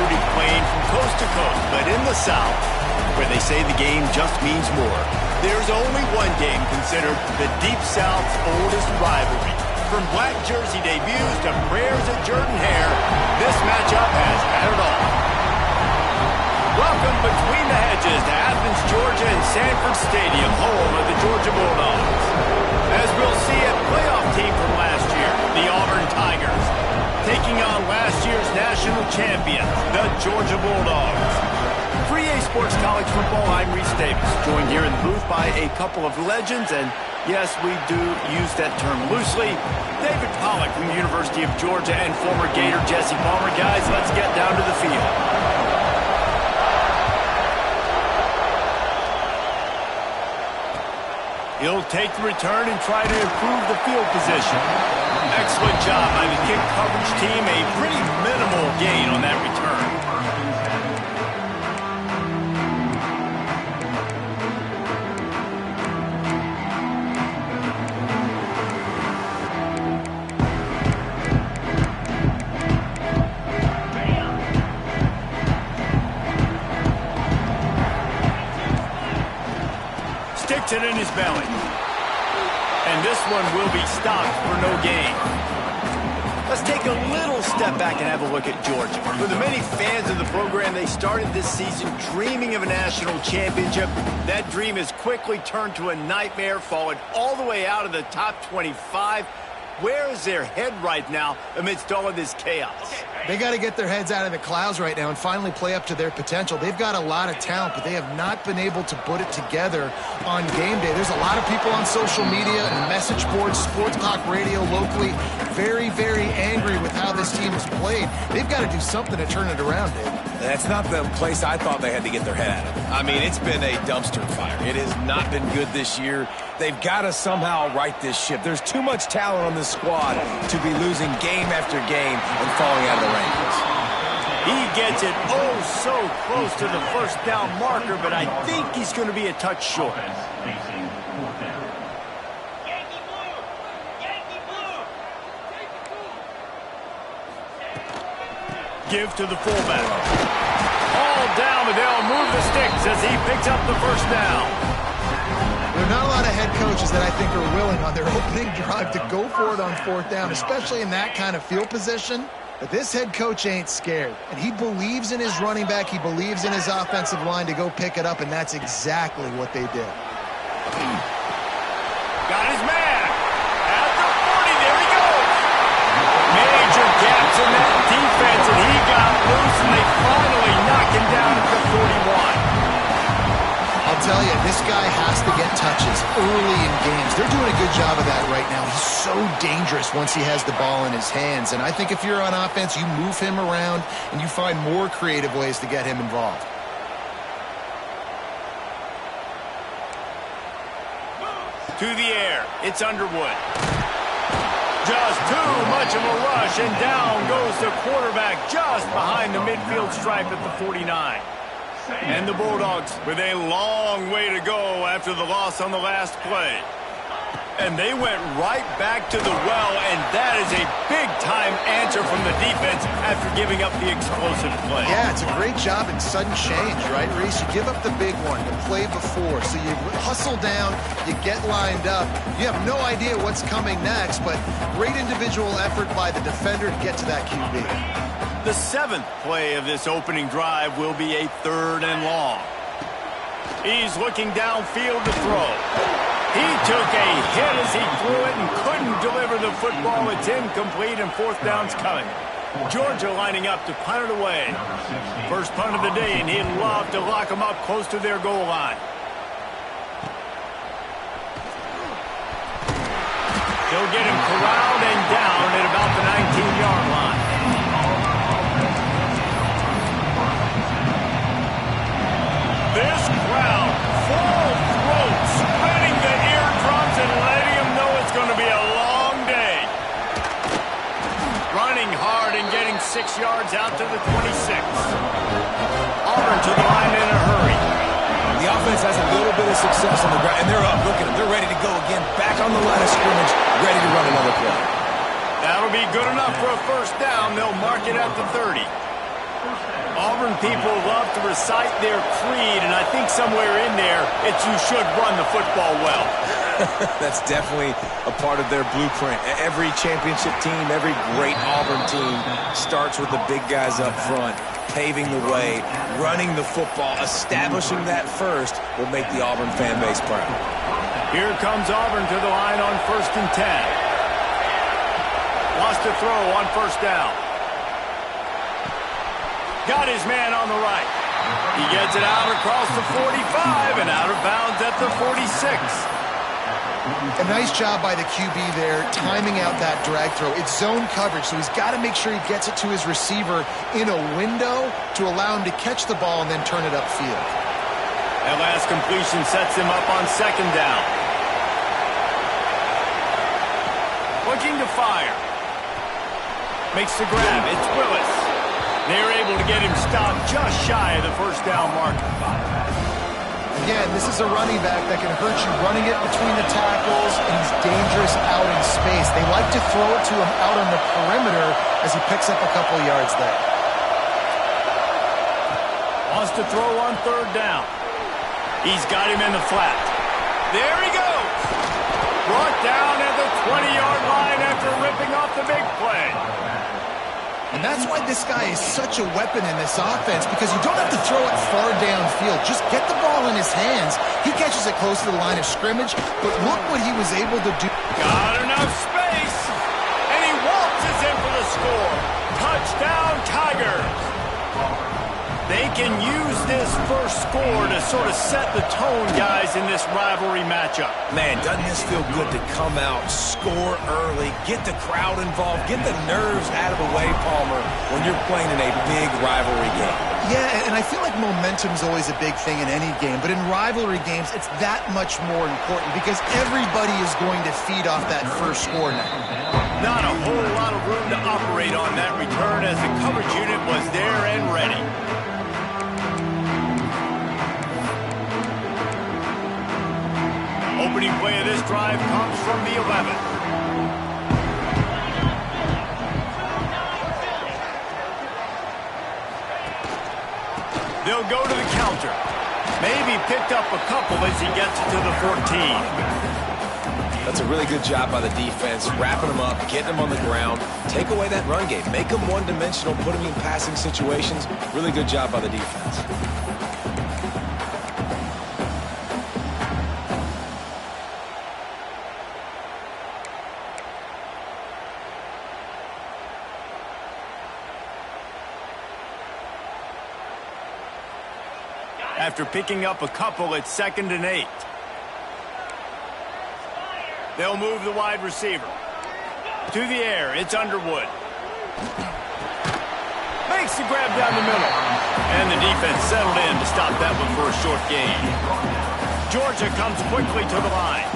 Rudy Plain from coast to coast, but in the South, where they say the game just means more, there's only one game considered the Deep South's oldest rivalry. From black jersey debuts to prayers at Jordan Hare, this matchup has had it all. Welcome between the hedges to Athens, Georgia and Sanford Stadium, home of the Georgia Bulldogs. As we'll see, a playoff team from last year, the Auburn Tigers, taking on last year's national champion, the Georgia Bulldogs. For EA Sports College Football, I'm Reese Davis, joined here in the booth by a couple of legends, and yes, we do use that term loosely. David Pollack from the University of Georgia and former Gator Jesse Palmer. Guys, let's get down to the field. He'll take the return and try to improve the field position. Excellent job by the kick coverage team. A pretty minimal gain on that return. Sticks it in his belly. And this one will be stopped for no gain. Let's take a little step back and have a look at Georgia. For the many fans of the program, they started this season dreaming of a national championship. That dream has quickly turned to a nightmare, fallen all the way out of the top 25. Where is their head right now amidst all of this chaos? They got to get their heads out of the clouds right now and finally play up to their potential. They've got a lot of talent, but they have not been able to put it together on game day. There's a lot of people on social media and message boards, sports talk radio locally, very, very angry with how this team has played. They've got to do something to turn it around, Dave. That's not the place I thought they had to get their head out of. I mean, it's been a dumpster fire. It has not been good this year. They've got to somehow right this ship. There's too much talent on this squad to be losing game after game and falling out of the rankings. He gets it oh so close to the first down marker, but I think he's going to be a touch short. Give to the fullback. All down, but they'll move the sticks as he picks up the first down. There are not a lot of head coaches that I think are willing on their opening drive to go for it on fourth down, especially in that kind of field position. But this head coach ain't scared, and he believes in his running back. He believes in his offensive line to go pick it up, and that's exactly what they did. Got his man. At the 40, there he goes. Major gaps in that defense, and he got loose, and they finally knock him down at the 41. I'll tell you, this guy has to get touches early in games. They're doing a good job of that right now. He's so dangerous once he has the ball in his hands. And I think if you're on offense, you move him around and you find more creative ways to get him involved. To the air, it's Underwood. Just too much of a rush, and down goes the quarterback just behind the midfield stripe at the 49. And the Bulldogs with a long way to go after the loss on the last play. And they went right back to the well, and that is a big-time answer from the defense after giving up the explosive play. Yeah, it's a great job in sudden change, right, Reese? You give up the big one, the play before, so you hustle down, you get lined up. You have no idea what's coming next, but great individual effort by the defender to get to that QB. The seventh play of this opening drive will be a 3rd and long. He's looking downfield to throw. He took a hit as he threw it and couldn't deliver the football. It's incomplete, and 4th down's coming. Georgia lining up to punt it away. First punt of the day, and he'd love to lock them up close to their goal line. He'll get him corralled and down at about the 19-yard line. This crowd, full throat, spreading the eardrums and letting them know it's going to be a long day. Running hard and getting 6 yards out to the 26. Auburn to the line in a hurry. The offense has a little bit of success on the ground, and they're up. Look at them. They're ready to go again. Back on the line of scrimmage, ready to run another play. That'll be good enough for a first down. They'll mark it at the 30. Auburn people love to recite their creed, and I think somewhere in there, it's you should run the football well. That's definitely a part of their blueprint. Every championship team, every great Auburn team starts with the big guys up front, paving the way, running the football, establishing that first will make the Auburn fan base proud. Here comes Auburn to the line on 1st and 10. Wants to throw on 1st down. Got his man on the right. He gets it out across the 45 and out of bounds at the 46. A nice job by the QB there, timing out that drag throw. It's zone coverage, so he's got to make sure he gets it to his receiver in a window to allow him to catch the ball and then turn it upfield. That last completion sets him up on 2nd down. Looking to fire. Makes the grab. It's Willis. They're able to get him stopped just shy of the 1st down mark. Again, this is a running back that can hurt you running it between the tackles, and he's dangerous out in space. They like to throw it to him out on the perimeter as he picks up a couple yards there. Wants to throw on 3rd down. He's got him in the flat. There he goes. Brought down at the 20-yard line after ripping off the big play. And that's why this guy is such a weapon in this offense, because you don't have to throw it far downfield. Just get the ball in his hands. He catches it close to the line of scrimmage, but look what he was able to do. Got enough space, and he waltzes in for the score. Touchdown, Tigers. They can use this first score to sort of set the tone, guys, in this rivalry matchup. Man, doesn't this feel good to come out, score early, get the crowd involved, get the nerves out of the way, Palmer, when you're playing in a big rivalry game? Yeah, and I feel like momentum's always a big thing in any game, but in rivalry games, it's that much more important because everybody is going to feed off that first score now. Not a whole lot of room to operate on that return as the coverage unit was there and ready. Opening play of this drive comes from the 11th. They'll go to the counter. Maybe picked up a couple as he gets to the 14. That's a really good job by the defense, wrapping them up, getting them on the ground, take away that run game, make them one-dimensional, put them in passing situations. Really good job by the defense. After picking up a couple, it's 2nd and 8. They'll move the wide receiver. To the air, it's Underwood. Makes the grab down the middle. And the defense settled in to stop that one for a short gain. Georgia comes quickly to the line.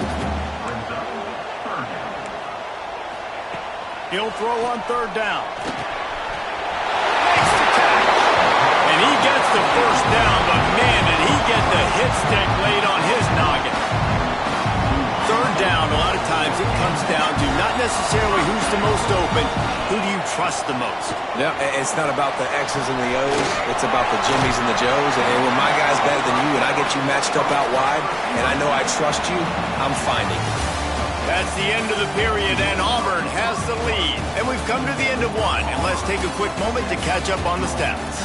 He'll throw on 3rd down. Makes the catch. And he gets the 1st down, but man, did he get the hit stick laid on his noggin. 3rd down, a lot of times it comes down to not necessarily who's the most open, who do you trust the most? Yeah, it's not about the X's and the O's, it's about the Jimmies and the Joes, and when my guy's better than you and I get you matched up out wide, and I know I trust you, I'm finding it. That's the end of the period, and Auburn has the lead. And we've come to the end of one, and let's take a quick moment to catch up on the stats.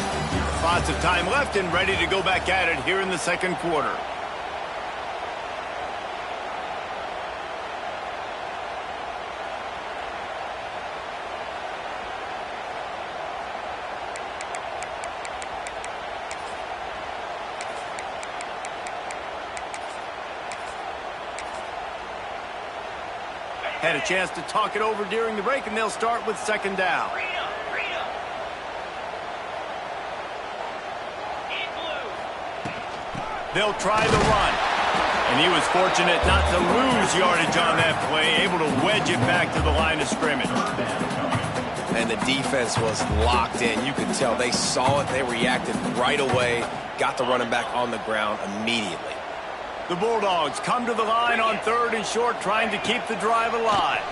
Lots of time left and ready to go back at it here in the 2nd quarter. Had a chance to talk it over during the break, and they'll start with 2nd down. They'll try the run. And he was fortunate not to lose yardage on that play, able to wedge it back to the line of scrimmage. And the defense was locked in. You could tell they saw it. They reacted right away, got the running back on the ground immediately. The Bulldogs come to the line on 3rd and short, trying to keep the drive alive.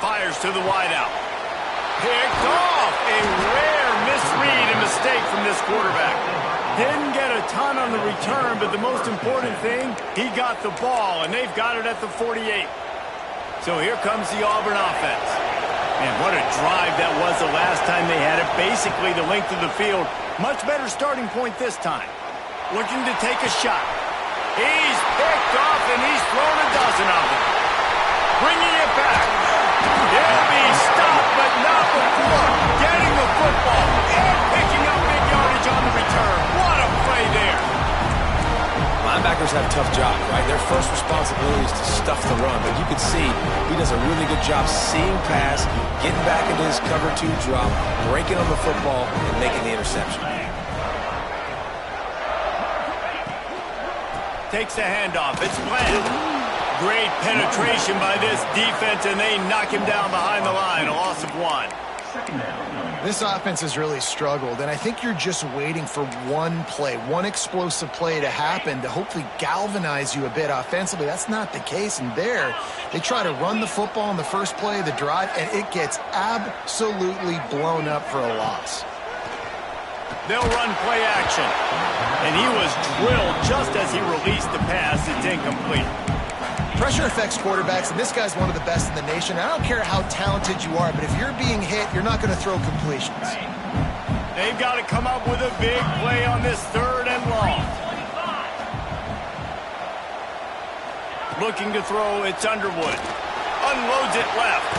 Fires to the wideout. Picked off. A rare misread and mistake from this quarterback. Didn't get a ton on the return, but the most important thing, he got the ball, and they've got it at the 48. So here comes the Auburn offense. And what a drive that was the last time they had it. Basically the length of the field. Much better starting point this time. Looking to take a shot. He's picked off, and he's thrown a dozen of them. Bringing it back. He'll be stopped, but not before getting the football and picking up big yardage on the return. What a play there. Linebackers have a tough job, right? Their first responsibility is to stuff the run, but you can see he does a really good job seeing pass, getting back into his cover 2 drop, breaking on the football, and making the interception. Takes a handoff. It's Bland. Great penetration by this defense, and they knock him down behind the line. A loss of 1. This offense has really struggled, and I think you're just waiting for one play, one explosive play to happen to hopefully galvanize you a bit offensively. That's not the case, and there they try to run the football in the first play of the drive, and it gets absolutely blown up for a loss. They'll run play action. And he was drilled just as he released the pass. It's incomplete. Pressure affects quarterbacks, and this guy's one of the best in the nation. I don't care how talented you are, but if you're being hit, you're not going to throw completions. They've got to come up with a big play on this 3rd and long. Looking to throw, it's Underwood. Unloads it left.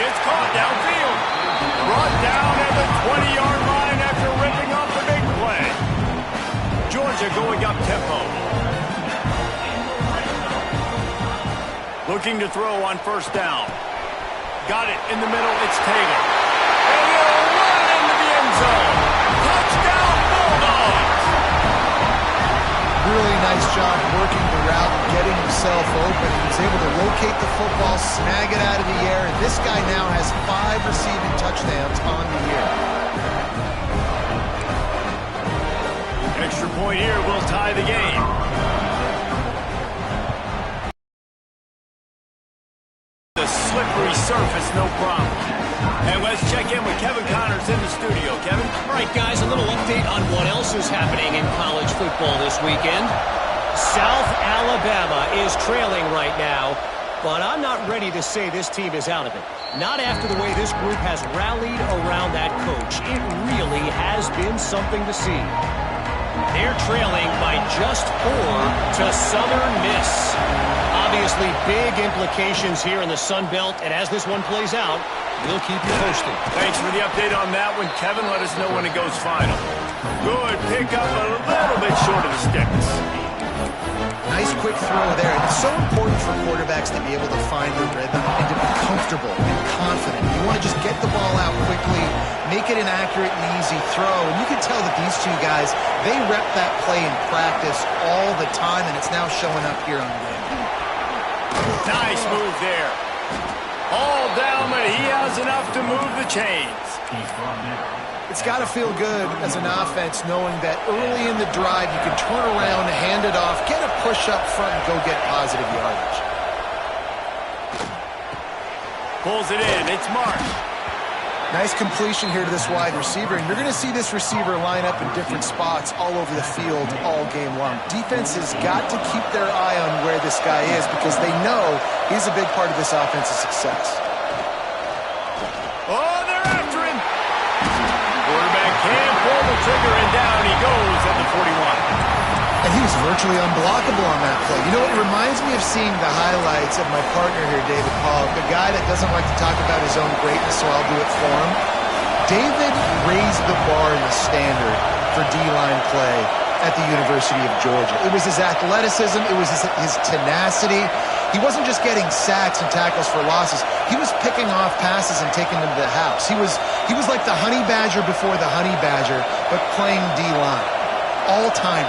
It's caught downfield. Brought down at the 20-yard line after ripping off the big play. Georgia going up tempo. Looking to throw on 1st down. Got it in the middle. It's Taylor. And he'll run into the end zone. Touchdown, Bulldogs! Really nice job working the route and getting himself open. He was able to locate the football, snag it out of the air, and this guy now has 5 receiving touchdowns on the year. Extra point here will tie the game. The slippery surface, no problem. And let's check in with Kevin Connors in the studio. Kevin? All right, guys, a little update on what else is happening in college football this weekend. South Alabama is trailing right now, but I'm not ready to say this team is out of it. Not after the way this group has rallied around that coach. It really has been something to see. They're trailing by just 4 to Southern Miss. Obviously, big implications here in the Sun Belt, and as this one plays out, we'll keep you posted. Thanks for the update on that one, Kevin. Let us know when it goes final. Good pick up, a little bit short of the sticks. Nice quick throw there. It's so important for quarterbacks to be able to find their rhythm and to be comfortable and confident. You want to just get the ball out quickly, make it an accurate and easy throw. And you can tell that these 2 guys, they rep that play in practice all the time, and it's now showing up here on game. Nice move there. All down, but he has enough to move the chains. It's got to feel good as an offense knowing that early in the drive you can turn around, hand it off, get a push up front, and go get positive yardage. Pulls it in. It's Mark. Nice completion here to this wide receiver, and you're going to see this receiver line up in different spots all over the field all game long. Defense has got to keep their eye on where this guy is because they know he's a big part of this offense's success. Oh, they're after him. Quarterback can't pull the trigger, and down he goes at the 41. And he was virtually unblockable on that play. You know, it reminds me of seeing the highlights of my partner here, David Pollock, a guy that doesn't like to talk about his own greatness, so I'll do it for him. David raised the bar in the standard for D-line play at the University of Georgia. It was his athleticism. It was his tenacity. He wasn't just getting sacks and tackles for losses. He was picking off passes and taking them to the house. He was like the honey badger before the honey badger, but playing D-line. All-time.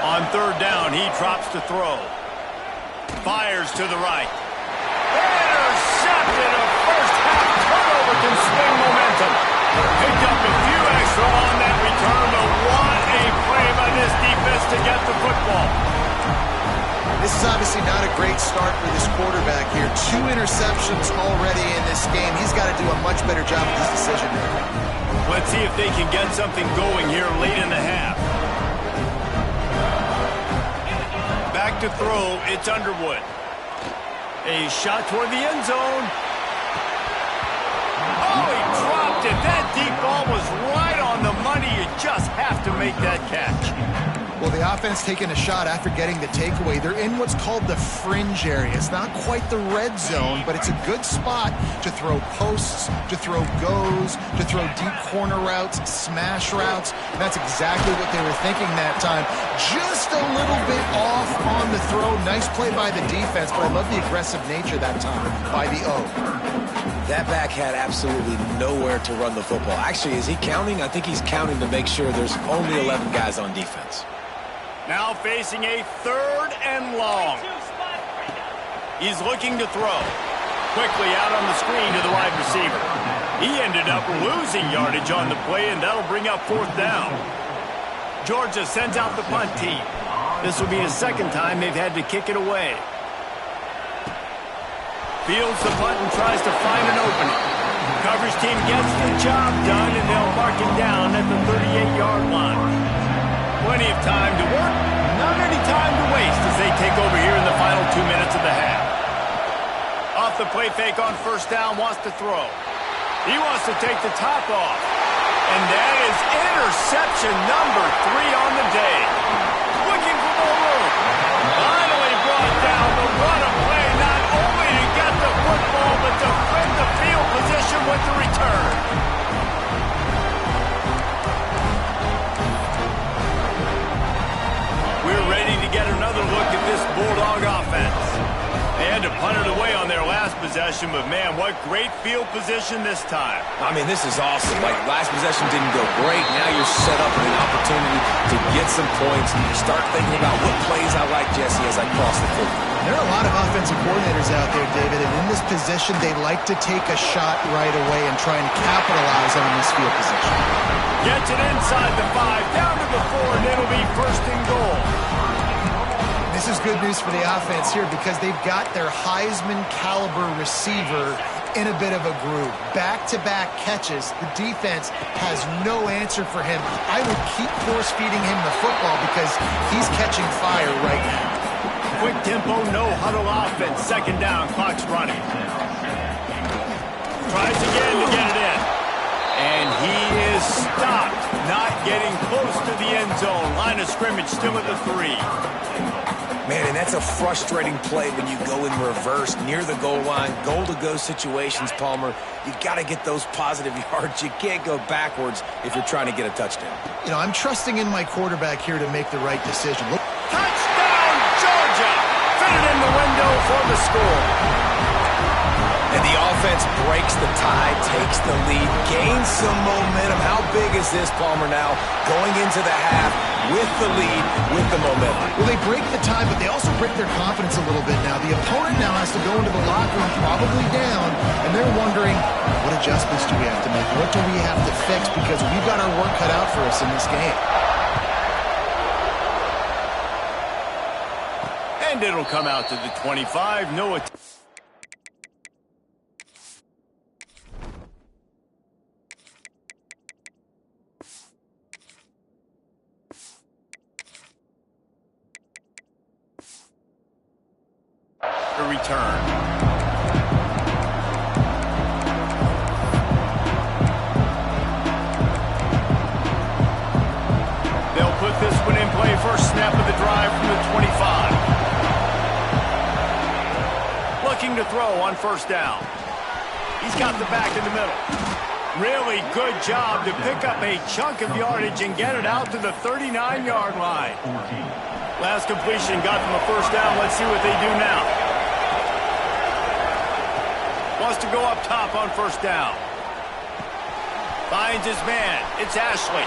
On 3rd down, he drops to throw. Fires to the right. Intercepted. A first-half turnover can swing momentum. Picked up a few extra on that return, but what a play by this defense to get the football. This is obviously not a great start for this quarterback here. 2 interceptions already in this game. He's got to do a much better job with this decision making. Let's see if they can get something going here late in the half. Back to throw, it's Underwood. A shot toward the end zone. Oh, he dropped it. That deep ball was right on the money. You just have to make that catch. Well, the offense taking a shot after getting the takeaway. They're in what's called the fringe area. It's not quite the red zone, but it's a good spot to throw posts, to throw goes, to throw deep corner routes, smash routes. And that's exactly what they were thinking that time. Just a little bit off on the throw. Nice play by the defense, but I love the aggressive nature that time by the O. That back had absolutely nowhere to run the football. Actually, is he counting? I think he's counting to make sure there's only 11 guys on defense. Now facing a 3rd and long. He's looking to throw. Quickly out on the screen to the wide receiver. He ended up losing yardage on the play, and that'll bring up 4th down. Georgia sends out the punt team. This will be the 2nd time they've had to kick it away. Fields the punt and tries to find an opening. Coverage team gets the job done, and they'll mark it down at the 38-yard line. Plenty of time to work, not any time to waste as they take over here in the final 2 minutes of the half. Off the play fake on 1st down, wants to throw. He wants to take the top off. And that is interception number 3 on the day. Looking for more room. Finally brought down, but what a play, not only to get the football, but to win the field position with the return. We're ready to get another look at this Bulldog offense. They had to punt it away on their last possession, but man, what great field position this time. I mean, this is awesome. Like, last possession didn't go great. Now you're set up with an opportunity to get some points. Start thinking about what plays I like, Jesse, as I cross the field. There are a lot of offensive coordinators out there, David, and in this position, they like to take a shot right away and try and capitalize on this field position. Gets it inside the 5, down to the 4, and it'll be 1st and goal. This is good news for the offense here because they've got their Heisman-caliber receiver in a bit of a groove. Back-to-back catches. The defense has no answer for him. I would keep force-feeding him the football because he's catching fire right now. Quick tempo, no huddle offense. 2nd down, clock's running. Tries again to get it in. And he is stopped, not getting close to the end zone. Line of scrimmage still at the 3. Man, and that's a frustrating play when you go in reverse near the goal line, goal-to-go situations, Palmer. You've got to get those positive yards. You can't go backwards if you're trying to get a touchdown. You know, I'm trusting in my quarterback here to make the right decision. Look. Touchdown, Georgia! Fitted in the window for the score. And the offense breaks the tie, takes the lead, gains some momentum. How big is this, Palmer, now? Going into the half with the lead, with the momentum. Well, they break the tie, but they also break their confidence a little bit now. The opponent now has to go into the locker room probably down, and they're wondering, what adjustments do we have to make? What do we have to fix? Because we've got our work cut out for us in this game. And it'll come out to the 25. No attempt. Return. They'll put this one in play. First snap of the drive from the 25. Looking to throw on 1st down. He's got the back in the middle. Really good job to pick up a chunk of yardage and get it out to the 39-yard line. Last completion got them a 1st down. Let's see what they do now. Wants to go up top on 1st down. Finds his man. It's Ashley.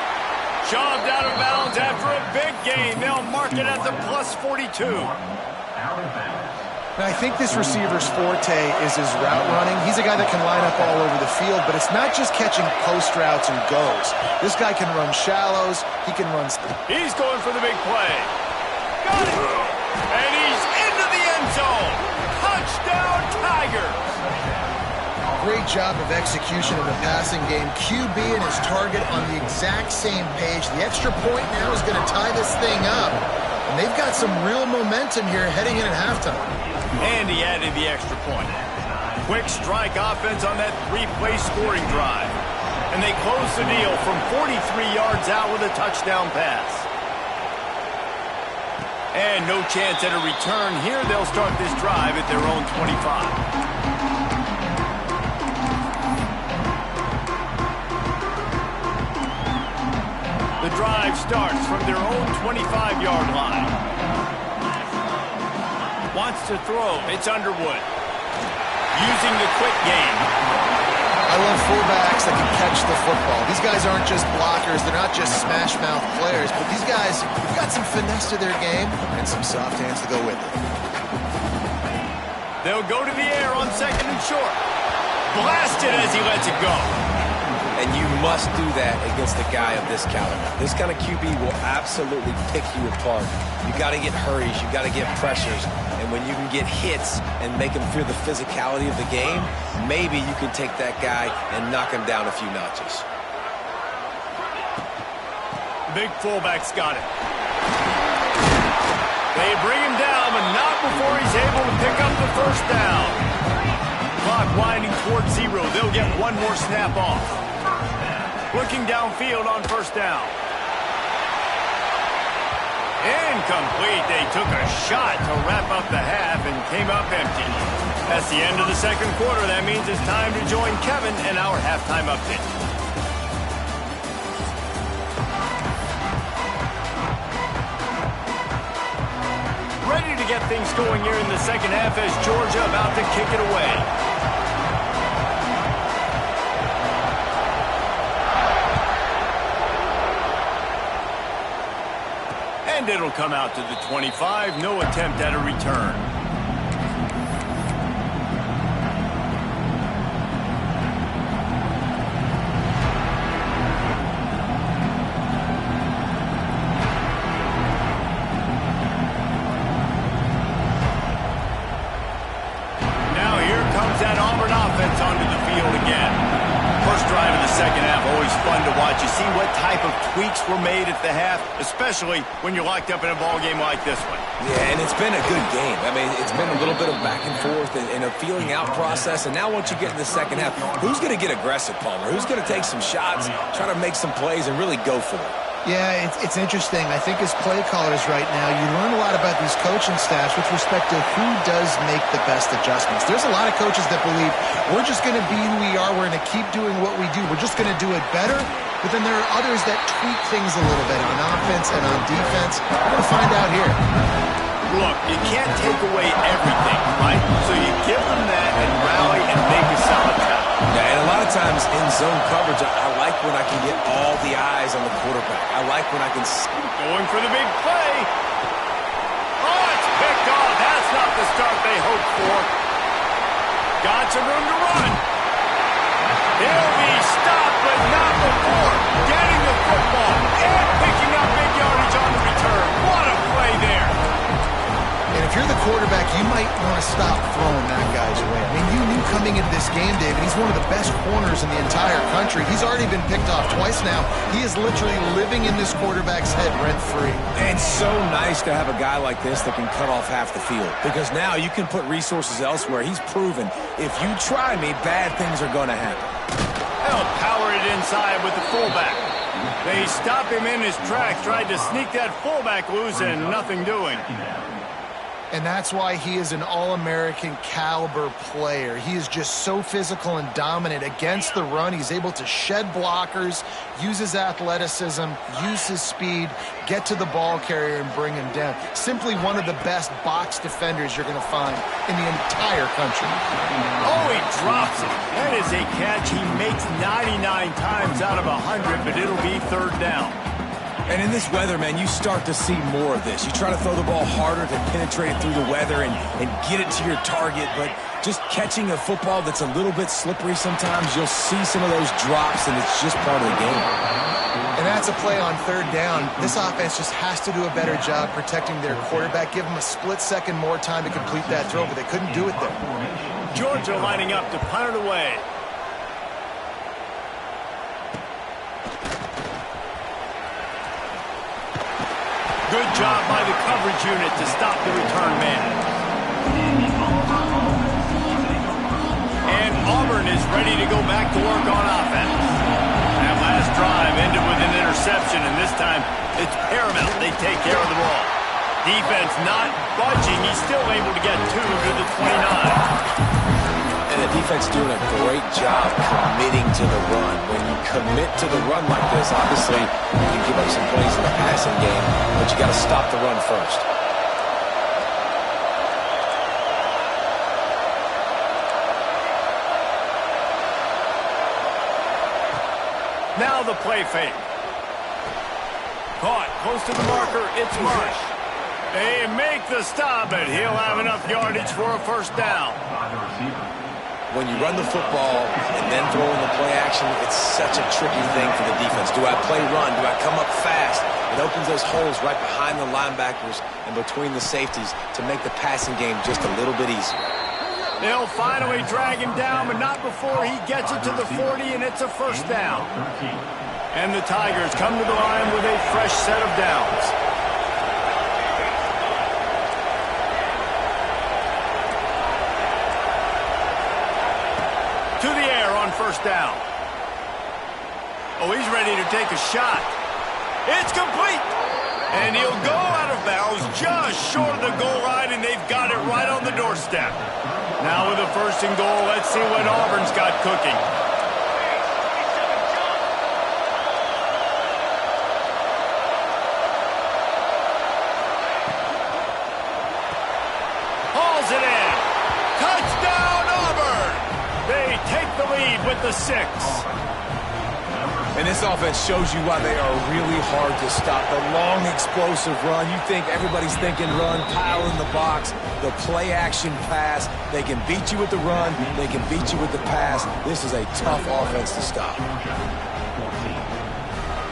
Shoved out of bounds after a big gain. They'll mark it at the plus 42. And I think this receiver's forte is his route running. He's a guy that can line up all over the field, but it's not just catching post routes and goes. This guy can run shallows. He can run... He's going for the big play. Got it. And he's in great job of execution in the passing game. QB and his target on the exact same page. The extra point now is going to tie this thing up. And they've got some real momentum here heading in at halftime. And he added the extra point. Quick strike offense on that three-play scoring drive. And they close the deal from 43 yards out with a touchdown pass. And no chance at a return here. They'll start this drive at their own 25. The drive starts from their own 25-yard line. Wants to throw. It's Underwood. Using the quick game. I love fullbacks that can catch the football. These guys aren't just blockers. They're not just smash-mouth players. But these guys have got some finesse to their game and some soft hands to go with it. They'll go to the air on second and short. Blasted as he lets it go. And you must do that against a guy of this caliber. This kind of QB will absolutely pick you apart. You got to get hurries. You got to get pressures. And when you can get hits and make him feel the physicality of the game, maybe you can take that guy and knock him down a few notches. Big fullback's got it. They bring him down, but not before he's able to pick up the first down. Clock winding towards zero. They'll get one more snap off. Looking downfield on first down. Incomplete. They took a shot to wrap up the half and came up empty. That's the end of the second quarter. That means it's time to join Kevin in our halftime update. Ready to get things going here in the second half as Georgia about to kick it away. And it'll come out to the 25. No attempt at a return. Now here comes that Auburn offense onto the field again. First drive of the second half, always fun to watch. You see what type of tweaks were made at the half, especially when you're locked up in a ball game like this one. Yeah, and it's been a good game. I mean, it's been a little bit of back and forth and a feeling out process. And now once you get in the second half, who's going to get aggressive, Palmer? Who's going to take some shots, try to make some plays, and really go for it? Yeah, it's interesting. I think as play callers right now, you learn a lot about these coaching staffs with respect to who does make the best adjustments. There's a lot of coaches that believe we're just going to be who we are. We're going to keep doing what we do. We're just going to do it better. But then there are others that tweak things a little bit on offense and on defense. We're going to find out here. Look, you can't take away everything, right? So you give them that and rally and make a solid tackle. Yeah, and a lot of times in zone coverage, I like when I can get all the eyes on the quarterback. I like when I can see. Going for the big play. Oh, it's picked off. That's not the start they hoped for. Got some room to run. He'll be stopped, but not before getting the football and picking up big yardage on the return. What a play there. And if you're the quarterback, you might want to stop throwing that guy's way. I mean, you knew coming into this game, David, he's one of the best corners in the entire country. He's already been picked off twice now. He is literally living in this quarterback's head rent-free. And it's so nice to have a guy like this that can cut off half the field, because now you can put resources elsewhere. He's proven if you try me, bad things are going to happen. They'll power it inside with the fullback. They stop him in his tracks, tried to sneak that fullback loose, and nothing doing. And that's why he is an All-American caliber player. He is just so physical and dominant against the run. He's able to shed blockers, use his athleticism, use his speed, get to the ball carrier and bring him down. Simply one of the best box defenders you're going to find in the entire country. Oh, he drops it. That is a catch he makes 99 times out of 100, but it'll be third down. And in this weather, man, you start to see more of this. You try to throw the ball harder to penetrate it through the weather and get it to your target, but just catching a football that's a little bit slippery sometimes, you'll see some of those drops, and it's just part of the game. And that's a play on third down. This offense just has to do a better job protecting their quarterback, give them a split second more time to complete that throw, but they couldn't do it there. Georgia lining up to punt it away. Good job by the coverage unit to stop the return man. And Auburn is ready to go back to work on offense. That last drive ended with an interception, and this time it's paramount they take care of the ball. Defense not budging. He's still able to get 2 to the 29. And the defense doing a great job committing to the run. When you commit to the run like this, obviously you can give up some plays in the passing game, but you got to stop the run first. Now the play fake. Caught close to the marker. It's Marsh. They make the stop, and he'll have enough yardage for a first down. When you run the football and then throw in the play action, it's such a tricky thing for the defense. Do I play run? Do I come up fast? It opens those holes right behind the linebackers and between the safeties to make the passing game just a little bit easier. They'll finally drag him down, but not before he gets it to the 40, and it's a first down. And the Tigers come to the line with a fresh set of downs. To the air on first down. Oh, he's ready to take a shot. It's complete. And he'll go out of bounds just short of the goal line, and they've got it right on the doorstep. Now with a first and goal, let's see what Auburn's got cooking. Hauls it in. Touchdown, Auburn! They take the lead with the 6. And this offense shows you why they are really hard to stop. The long, explosive run. You think everybody's thinking run, pile in the box. The play-action pass. They can beat you with the run. They can beat you with the pass. This is a tough offense to stop.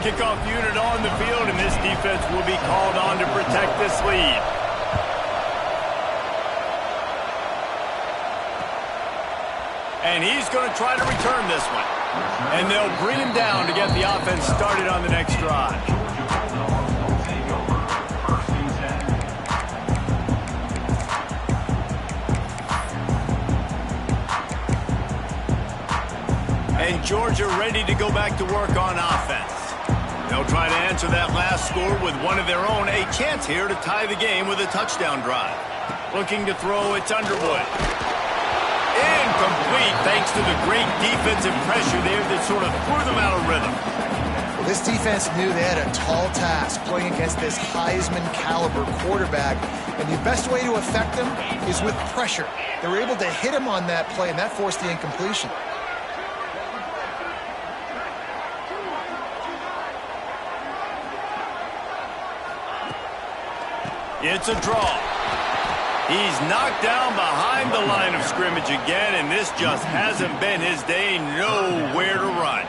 Kickoff unit on the field, and this defense will be called on to protect this lead. And he's going to try to return this one. And they'll bring him down to get the offense started on the next drive. And Georgia ready to go back to work on offense. They'll try to answer that last score with one of their own. A chance here to tie the game with a touchdown drive. Looking to throw, it's Underwood. Incomplete thanks to the great defensive pressure there that sort of threw them out of rhythm. Well, this defense knew they had a tall task playing against this Heisman caliber quarterback, and the best way to affect them is with pressure. They were able to hit him on that play, and that forced the incompletion. It's a draw. He's knocked down behind the line of scrimmage again, and this just hasn't been his day. Nowhere to run.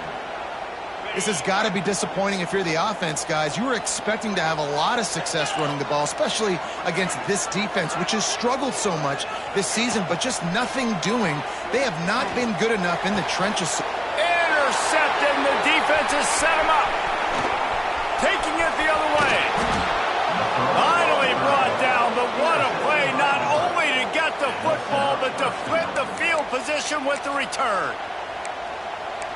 This has got to be disappointing if you're the offense, guys. You were expecting to have a lot of success running the ball, especially against this defense, which has struggled so much this season, but just nothing doing. They have not been good enough in the trenches. Intercepted, and the defense has set him up. Taking it the other way. Finally brought down, but what a play, not only to get the football, but to flip the field position with the return.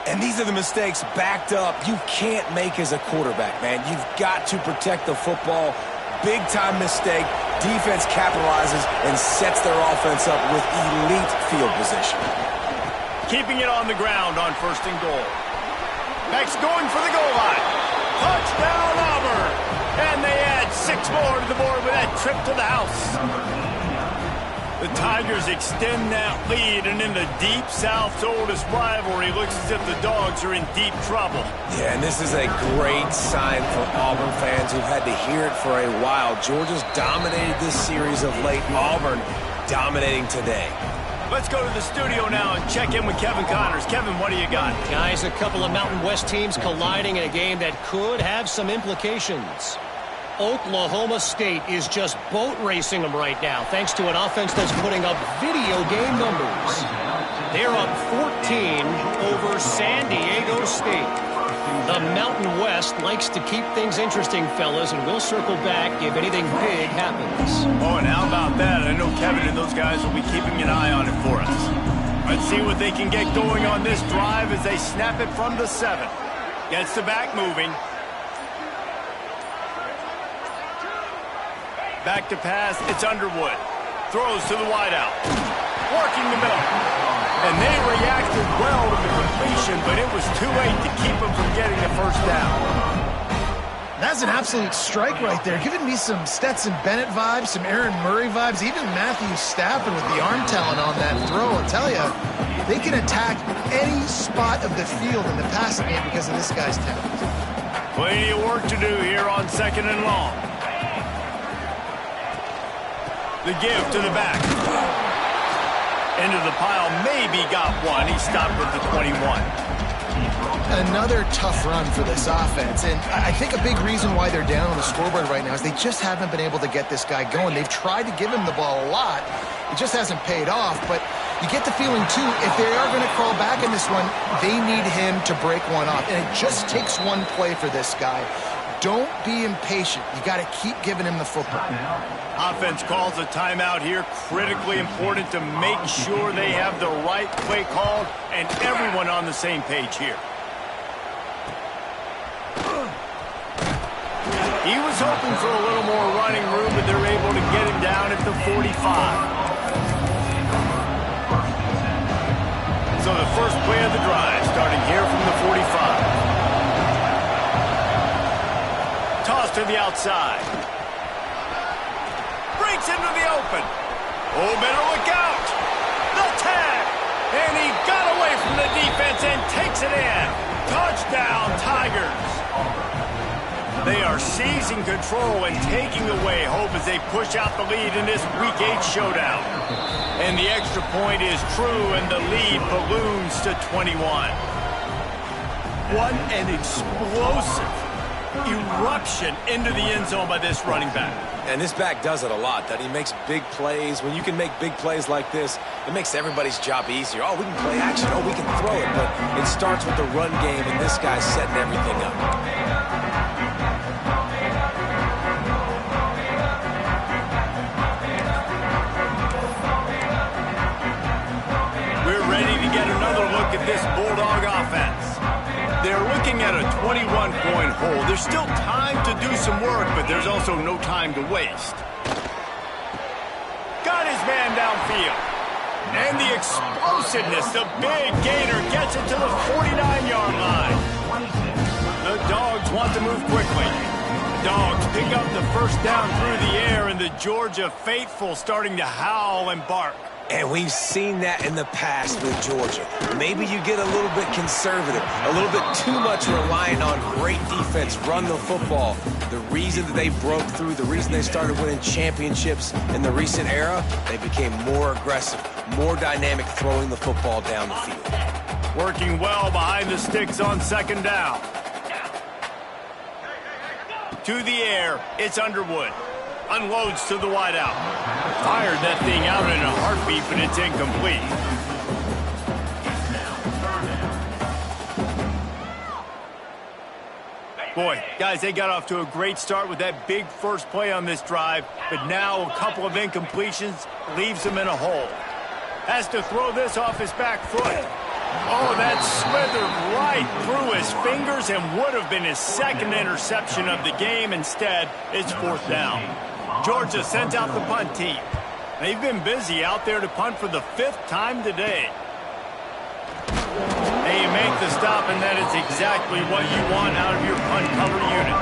And these are the mistakes backed up you can't make as a quarterback, man. You've got to protect the football. Big-time mistake. Defense capitalizes and sets their offense up with elite field position. Keeping it on the ground on first and goal. Next, going for the goal line. Touchdown, Auburn! And they add 6 more to the board with that trip to the house. The Tigers extend that lead, and in the Deep South's oldest rivalry, looks as if the Dogs are in deep trouble. Yeah, and this is a great sign for Auburn fans who've had to hear it for a while. Georgia's dominated this series of late. Auburn dominating today. Let's go to the studio now and check in with Kevin Connors. Kevin, what do you got? Guys, a couple of Mountain West teams colliding in a game that could have some implications. Oklahoma State is just boat racing them right now, thanks to an offense that's putting up video game numbers. They're up 14 over San Diego State. The Mountain West likes to keep things interesting, fellas, and we'll circle back if anything big happens. Oh, and how about that? I know Kevin and those guys will be keeping an eye on it for us. Let's see what they can get going on this drive as they snap it from the 7. Gets the back moving. Back to pass, it's Underwood. Throws to the wideout. Working the middle. And they reacted well to the completion, but it was too late to keep them from getting the first down. That's an absolute strike right there. Giving me some Stetson Bennett vibes, some Aaron Murray vibes, even Matthew Stafford with the arm talent on that throw. I'll tell you, they can attack any spot of the field in the passing game because of this guy's talent. Plenty of work to do here on 2nd and long. The give to the back. Into the pile, maybe got one. He stopped with the 21. Another tough run for this offense, and I think a big reason why they're down on the scoreboard right now is they just haven't been able to get this guy going. They've tried to give him the ball a lot. It just hasn't paid off, but you get the feeling, too, if they are going to crawl back in this one, they need him to break one off, and it just takes one play for this guy. Don't be impatient. You got to keep giving him the football. Offense calls a timeout here. Critically important to make sure they have the right play called and everyone on the same page here. He was hoping for a little more running room, but they're able to get him down at the 45. So the first play of the drive starting here from the 45. Toss to the outside. Breaks into the open. Oh, better look out. The tag. And he got away from the defense and takes it in. Touchdown, Tigers. They are seizing control and taking away hope as they push out the lead in this Week 8 showdown. And the extra point is true, and the lead balloons to 21. What an explosive eruption into the end zone by this running back. And this back does it a lot, that he makes big plays. When you can make big plays like this, it makes everybody's job easier. Oh, we can play action. Oh, we can throw it. But it starts with the run game, and this guy's setting everything up. We're ready to get another look at this Bulldog offense. They're looking at a 21-point hole. There's still time to do some work, but there's also no time to waste. Got his man downfield. And the explosiveness, the big gainer gets it to the 49-yard line. The Dogs want to move quickly. Dogs pick up the first down through the air, and the Georgia faithful starting to howl and bark. And we've seen that in the past with Georgia. Maybe you get a little bit conservative, a little bit too much relying on great defense, run the football. The reason that they broke through, the reason they started winning championships in the recent era, they became more aggressive, more dynamic throwing the football down the field. Working well behind the sticks on 2nd down. To the air, it's Underwood. Unloads to the wideout. Fired that thing out in a heartbeat, but it's incomplete. Boy, guys, they got off to a great start with that big first play on this drive, but now a couple of incompletions leaves him in a hole. Has to throw this off his back foot. Oh, that slithered right through his fingers and would have been his second interception of the game. Instead, it's 4th down. Georgia sent out the punt team. They've been busy out there to punt for the 5th time today. They make the stop, and that is exactly what you want out of your punt cover unit.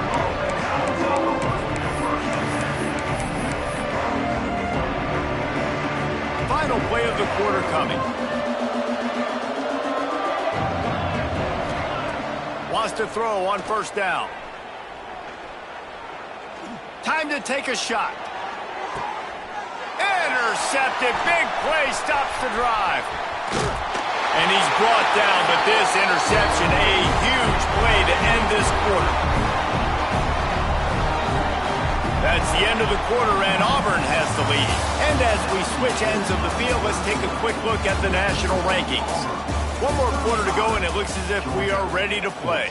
Final play of the quarter coming. Wants to throw on 1st down. Time to take a shot. Intercepted. Big play stops the drive. And he's brought down, but this interception, a huge play to end this quarter. That's the end of the quarter, and Auburn has the lead. And as we switch ends of the field, let's take a quick look at the national rankings. One more quarter to go, and it looks as if we are ready to play.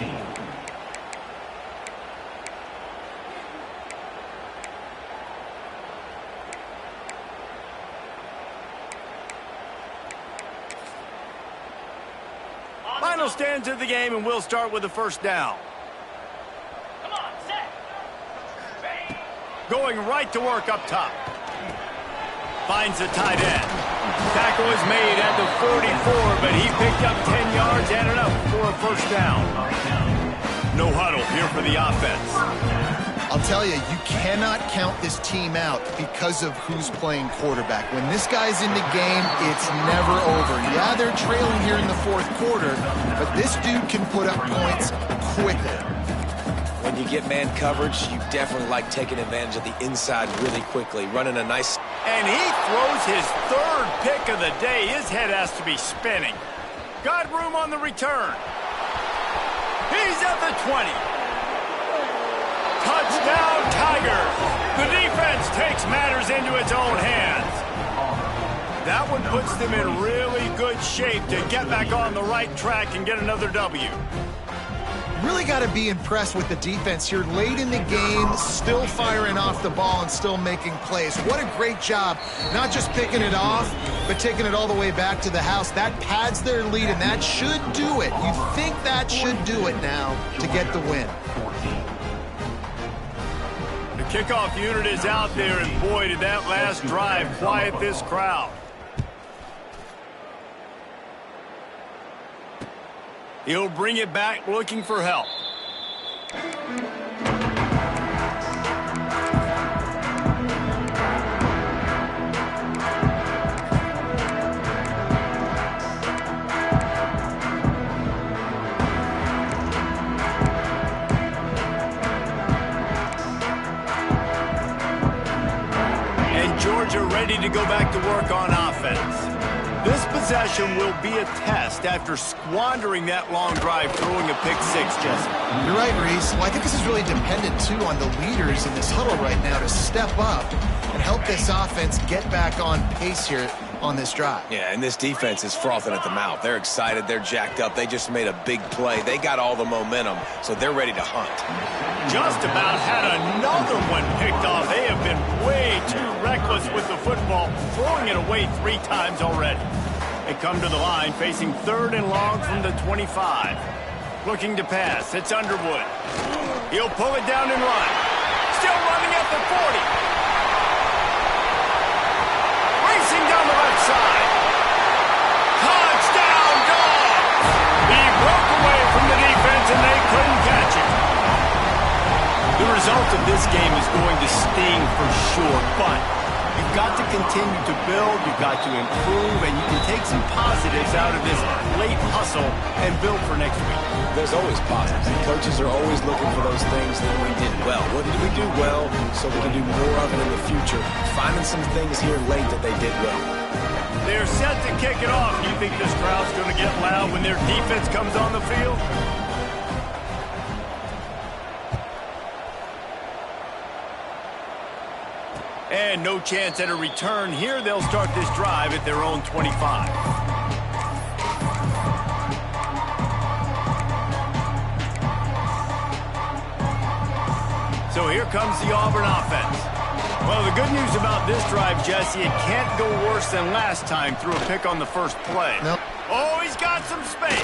Final stands of the game, and we'll start with the first down. Come on, set. Going right to work up top. Finds the tight end. Tackle is made at the 44, but he picked up 10 yards and enough for a first down. No huddle here for the offense. I'll tell you, you cannot count this team out because of who's playing quarterback. When this guy's in the game, it's never over. Yeah, they're trailing here in the fourth quarter, but this dude can put up points quickly. When you get man coverage, you definitely like taking advantage of the inside really quickly, running a nice... And he throws his third pick of the day. His head has to be spinning. Got room on the return. He's at the 20. Touchdown, Tigers. The defense takes matters into its own hands. That one puts them in really good shape to get back on the right track and get another W. Really got to be impressed with the defense here late in the game, still firing off the ball and still making plays. What a great job, not just picking it off, but taking it all the way back to the house. That pads their lead, and that should do it. You think that should do it now to get the win. The kickoff unit is out there, and boy, did that last drive quiet this crowd. He'll bring it back looking for help. And Georgia ready to go back to work on offense. This possession will be a test after squandering that long drive, throwing a pick six, Jesse. You're right, Reese. Well, I think this is really dependent, too, on the leaders in this huddle right now to step up and help this offense get back on pace here on this drive. Yeah, and this defense is frothing at the mouth. They're excited. They're jacked up. They just made a big play. They got all the momentum, so they're ready to hunt. Just about had another one picked off. They have been way too reckless with the football, throwing it away 3 times already. They come to the line, facing 3rd and long from the 25. Looking to pass. It's Underwood. He'll pull it down and run. Still running at the 40. Racing down the left side. Touchdown, Dogs! He broke away from the defense, and they couldn't catch him. The result of this game is going to sting for sure, but you've got to continue to build, you've got to improve, and you can take some positives out of this late hustle and build for next week. There's always positives. Coaches are always looking for those things that we did well. What did we do well so we can do more of it in the future? Finding some things here late that they did well. They're set to kick it off. Do you think this crowd's going to get loud when their defense comes on the field? And no chance at a return here. They'll start this drive at their own 25. So here comes the Auburn offense. Well, the good news about this drive, Jesse, it can't go worse than last time through a pick on the first play. Nope. Oh, he's got some space.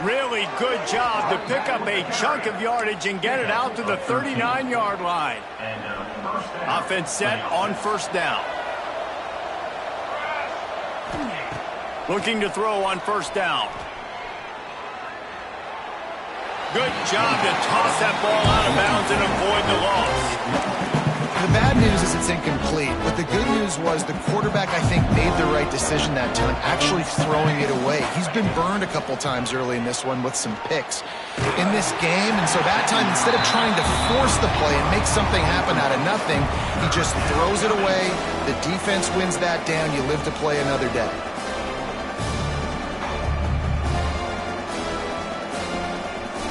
Really good job to pick up a chunk of yardage and get it out to the 39-yard line. Offense set on first down. Looking to throw on first down. Good job to toss that ball out of bounds and avoid the loss. The bad news is it's incomplete, but the good news was the quarterback, I think, made the right decision that time, actually throwing it away. He's been burned a couple times early in this one with some picks in this game, and so that time, instead of trying to force the play and make something happen out of nothing, he just throws it away. The defense wins that down. You live to play another day.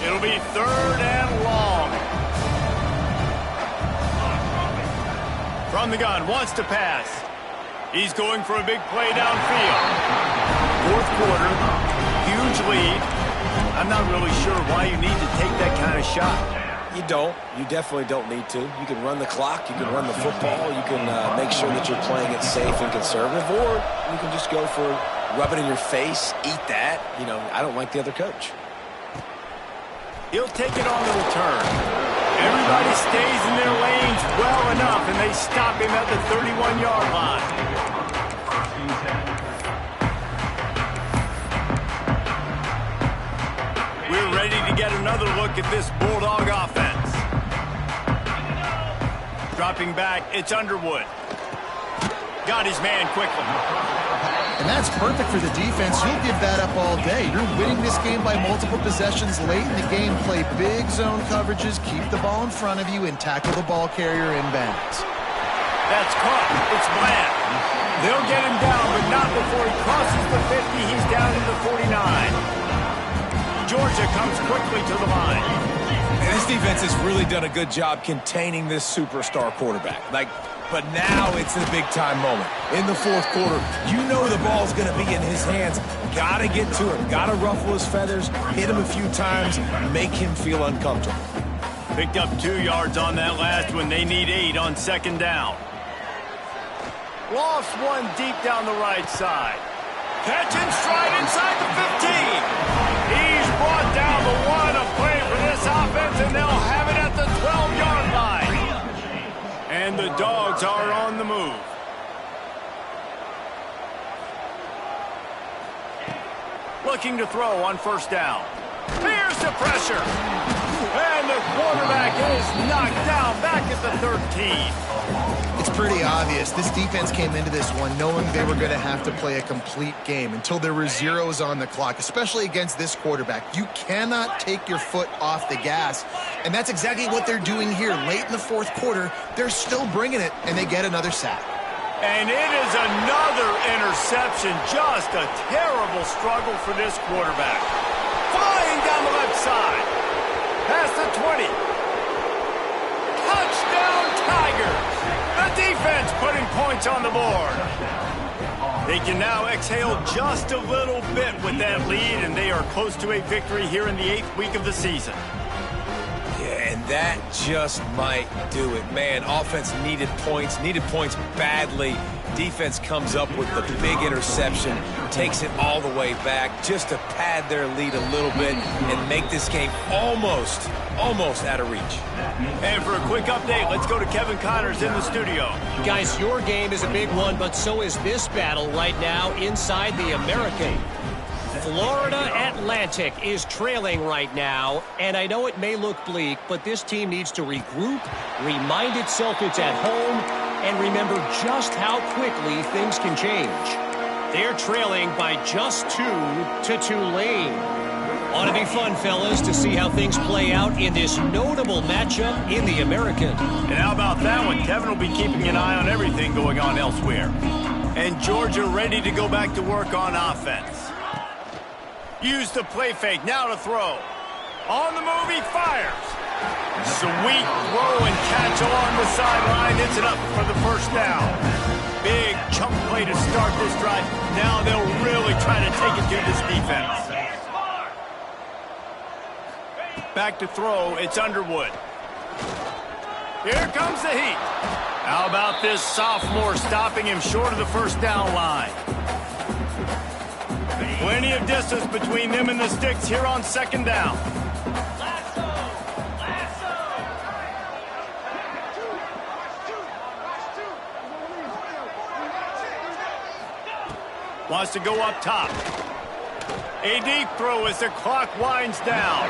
It'll be 3rd and long. From the gun, wants to pass. He's going for a big play downfield. Fourth quarter, huge lead. I'm not really sure why you need to take that kind of shot. You don't. You definitely don't need to. You can run the clock. You can run the football. You can make sure that you're playing it safe and conservative. Or you can just go for rub it in your face, eat that. You know, I don't like the other coach. He'll take it on the return. Everybody stays in their lanes well enough, and they stop him at the 31-yard line. We're ready to get another look at this Bulldog offense. Dropping back, it's Underwood. Got his man quickly. And that's perfect for the defense. You'll give that up all day. You're winning this game by multiple possessions late in the game. Play big zone coverages, keep the ball in front of you, and tackle the ball carrier inbounds. That's caught. It's Bland. They'll get him down, but not before he crosses the 50. He's down to the 49. Georgia comes quickly to the line. And this defense has really done a good job containing this superstar quarterback. But now it's a big-time moment. In the fourth quarter, you know the ball's going to be in his hands. Got to get to him. Got to ruffle his feathers, hit him a few times, make him feel uncomfortable. Picked up 2 yards on that last one. They need 8 on second down. Lost one deep down the right side. Catch and stride inside the 15. He's brought down the one. A play for this offense, and they'll have it at the 12-yard line. And the Dogs are on the move. Looking to throw on first down. Here's the pressure. And the quarterback is knocked down back at the 13. It's pretty obvious. This defense came into this one knowing they were going to have to play a complete game until there were zeros on the clock, especially against this quarterback. You cannot take your foot off the gas, and that's exactly what they're doing here. Late in the fourth quarter, they're still bringing it, and they get another sack. And it is another interception. Just a terrible struggle for this quarterback. Flying down the left side. Past the 20. Touchdown, Tigers. The defense putting points on the board. They can now exhale just a little bit with that lead, and they are close to a victory here in the 8th week of the season. Yeah, and that just might do it. Man, offense needed points badly. Defense comes up with the big interception, takes it all the way back just to pad their lead a little bit and make this game almost out of reach. And for a quick update, let's go to Kevin Connors in the studio. Guys, your game is a big one, but so is this battle right now inside the American. Florida Atlantic is trailing right now, and I know it may look bleak, but this team needs to regroup, remind itself it's at home, and remember just how quickly things can change. They're trailing by just 2 to Tulane. Ought to be fun, fellas, to see how things play out in this notable matchup in the American. And how about that one? Kevin will be keeping an eye on everything going on elsewhere. And Georgia ready to go back to work on offense. Use the play fake, now to throw. On the move, he fires. Sweet throw and catch along the sideline. It's up for the first down. Big chunk play to start this drive. Now they'll really try to take it to this defense. Back to throw, it's Underwood. Here comes the heat. How about this sophomore stopping him short of the first down line? Plenty of distance between them and the sticks here on second down. Wants to go up top. A deep throw as the clock winds down.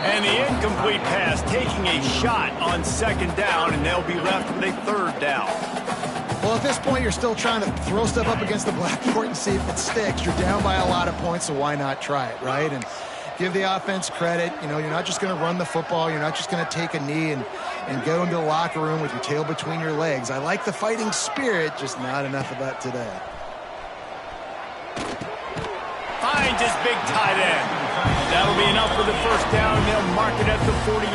And the incomplete pass taking a shot on second down, and they'll be left with a third down. Well, at this point, you're still trying to throw stuff up against the blackboard and see if it sticks. You're down by a lot of points, so why not try it, right? And give the offense credit. You know, you're not just going to run the football. You're not just going to take a knee and go into the locker room with your tail between your legs. I like the fighting spirit, just not enough of that today. Finds his big tight end. That'll be enough for the first down. They'll mark it at the 48.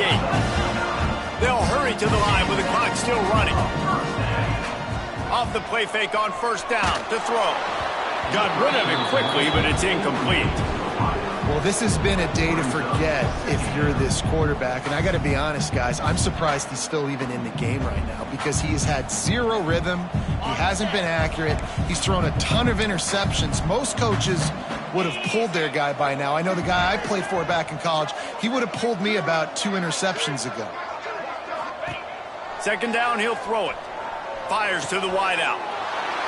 They'll hurry to the line with the clock still running. Off the play fake on first down to throw. Got rid of it quickly, but it's incomplete. Well, this has been a day to forget if you're this quarterback. And I got to be honest, guys, I'm surprised he's still even in the game right now because he has had zero rhythm. He hasn't been accurate. He's thrown a ton of interceptions. Most coaches would have pulled their guy by now. I know the guy I played for back in college, he would have pulled me about 2 interceptions ago. Second down, he'll throw it. Fires to the wideout.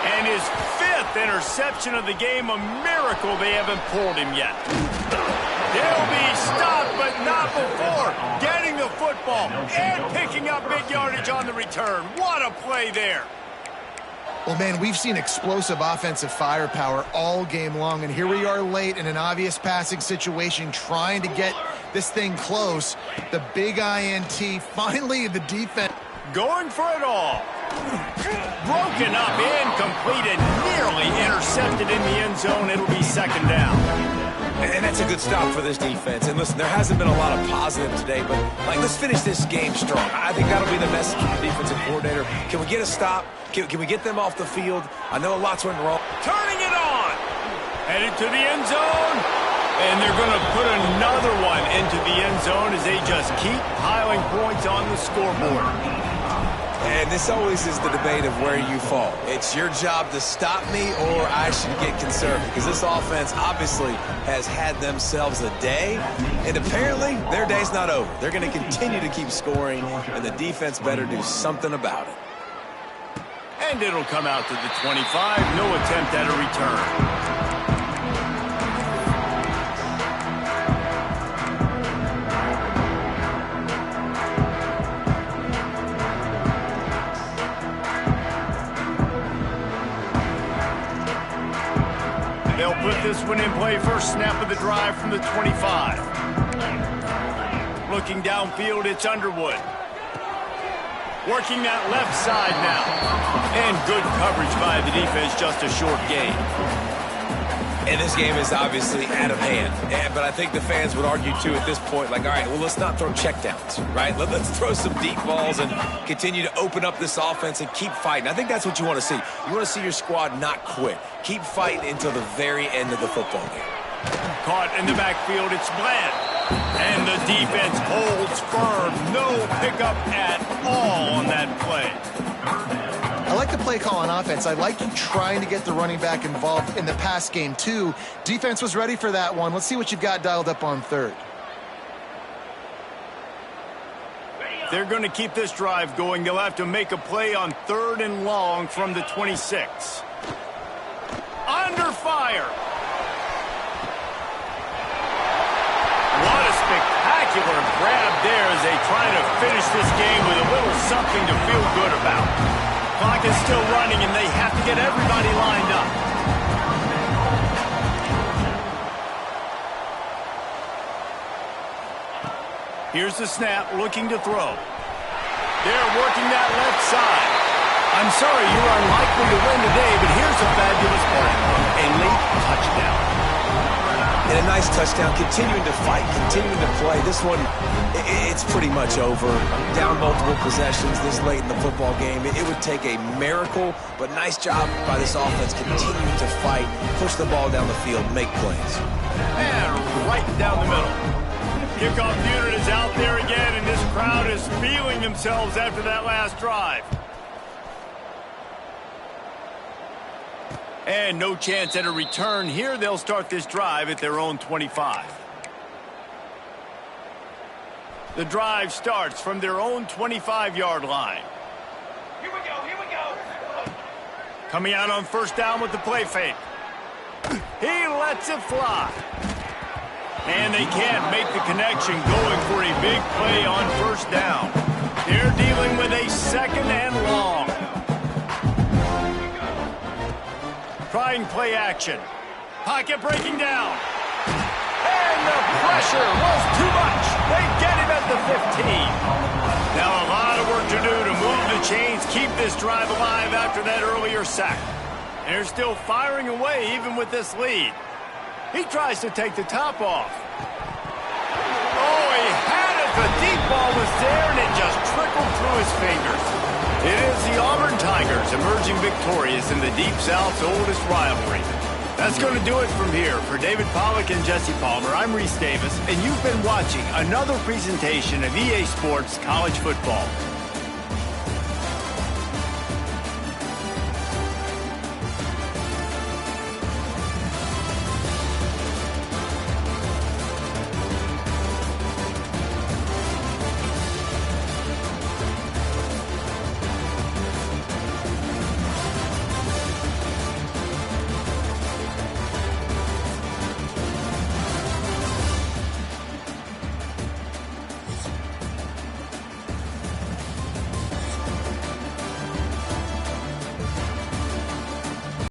And his 5th interception of the game, a miracle they haven't pulled him yet. He'll be stopped, but not before getting the football and picking up big yardage on the return. What a play there. Well, man, we've seen explosive offensive firepower all game long, and here we are late in an obvious passing situation trying to get this thing close. The big INT, finally the defense. Going for it all. Broken up, incomplete, and nearly intercepted in the end zone. It'll be second down. And that's a good stop for this defense. And listen, there hasn't been a lot of positive today, but let's finish this game strong. I think that'll be the message from the defensive coordinator. Can we get a stop? Can we get them off the field? I know lots went wrong. Turning it on. Headed to the end zone. And they're going to put another one into the end zone as they just keep piling points on the scoreboard. And this always is the debate of where you fall. It's your job to stop me or I should get concerned because this offense obviously has had themselves a day, and apparently their day's not over. They're going to continue to keep scoring, and the defense better do something about it. And it'll come out to the 25. No attempt at a return. They'll put this one in play first snap of the drive from the 25. Looking downfield, it's Underwood. Working that left side now. And good coverage by the defense, just a short gain. And this game is obviously out of hand. But I think the fans would argue, too, at this point, like, all right, well, let's not throw checkdowns, right? Let's throw some deep balls and continue to open up this offense and keep fighting. I think that's what you want to see. You want to see your squad not quit. Keep fighting until the very end of the football game. Caught in the backfield, it's Bland. And the defense holds firm. No pickup at all on that play. I like the play call on offense. I like you trying to get the running back involved in the pass game, too. Defense was ready for that one. Let's see what you've got dialed up on third. They're going to keep this drive going. They'll have to make a play on 3rd and long from the 26. Under fire. What a spectacular grab there as they try to finish this game with a little something to feel good about. Clock is still running, and they have to get everybody lined up. Here's the snap, looking to throw. They're working that left side. I'm sorry, you're unlikely to win today, but here's a fabulous play. A late touchdown. And a nice touchdown, continuing to fight, continuing to play. This one, it's pretty much over. Down multiple possessions this late in the football game. It would take a miracle, but nice job by this offense continuing to fight, push the ball down the field, make plays. And right down the middle. Kickoff unit is out there again, and this crowd is feeling themselves after that last drive. And no chance at a return here. They'll start this drive at their own 25. The drive starts from their own 25-yard line. Here we go, here we go. Coming out on first down with the play fake. He lets it fly. And they can't make the connection, going for a big play on first down. They're dealing with a 2nd and long. Trying play action. Pocket breaking down. And the pressure was too much. They get him at the 15. Now a lot of work to do to move the chains, keep this drive alive after that earlier sack. They're still firing away even with this lead. He tries to take the top off. Oh, he had it. The deep ball was there, and it just trickled through his fingers. It is the Auburn Tigers emerging victorious in the Deep South's oldest rivalry. That's going to do it from here. For David Pollack and Jesse Palmer, I'm Reese Davis, and you've been watching another presentation of EA Sports College Football.